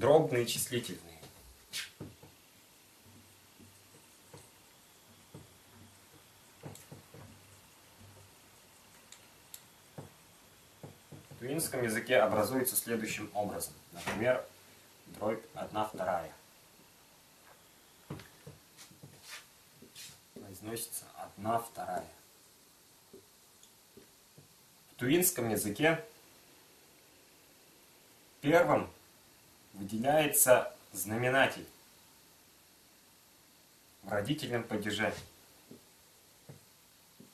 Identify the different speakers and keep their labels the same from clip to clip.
Speaker 1: дробные числительные. В тувинском языке образуется следующим образом. Например, дробь 1/2. Произносится 1/2. В тувинском языке первым выделяется знаменатель в родительном падеже.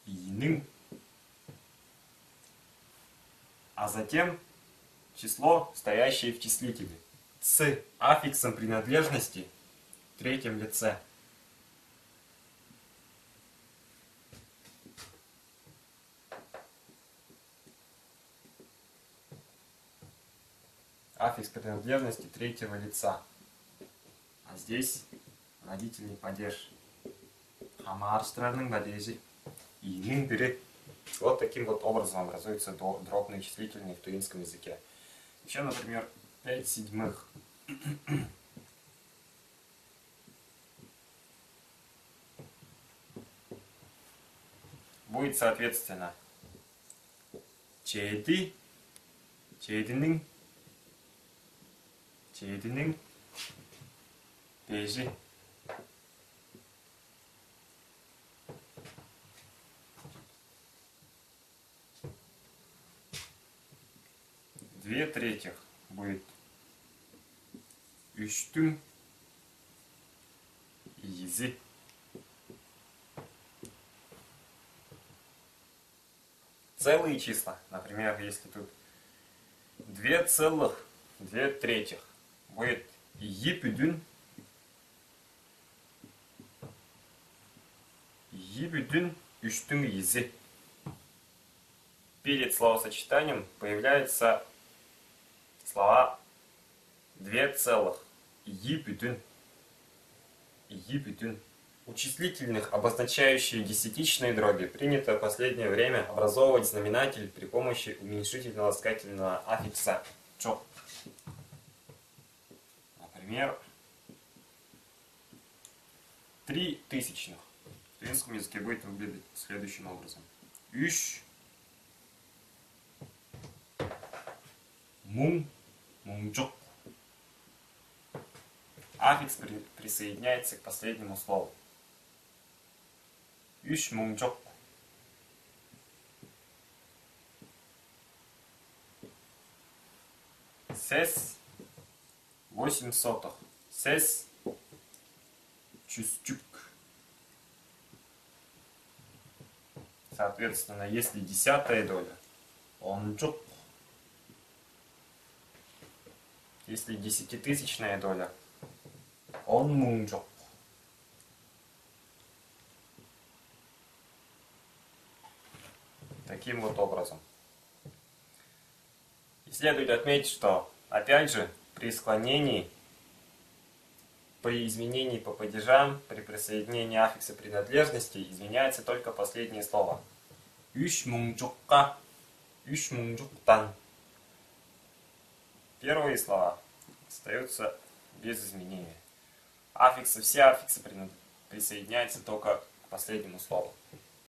Speaker 1: Иным. А затем число, стоящее в числителе, с аффиксом принадлежности в третьем лице. Аффикс принадлежности третьего лица. А здесь родительный падеж. Хамарстраның падежи. Иным бири. Вот таким вот образом образуются дробные числительные в тувинском языке. Еще, например, 5/7. Будет, соответственно, чеди, чединин, чединин, пежи. Две третьих будет üstün, изи. Целые числа, например, если тут 2,2, будет ибүдүн, үштүн изи. Перед словосочетанием появляются слова 2, ибүдүн. У числительных, обозначающие десятичные дроби, принято в последнее время образовывать знаменатель при помощи уменьшительно-ласкательного аффикса чо. Например, 3 тысячных. В тувинском языке будет выглядеть следующим образом. Үш мунчок. Аффикс присоединяется к последнему слову. Үш мунчок. Сес 0,08. Сес чустюк. Соответственно, если 10-я доля, ончок. Если 10-тысячная доля, он мунчок. Таким вот образом. И следует отметить, что, опять же, при склонении, при изменении по падежам, при присоединении аффикса принадлежности изменяется только последнее слово. Үш мунчукка, үш мунчуктан. Первые слова остаются без изменения. Все аффиксы присоединяются только к последнему слову.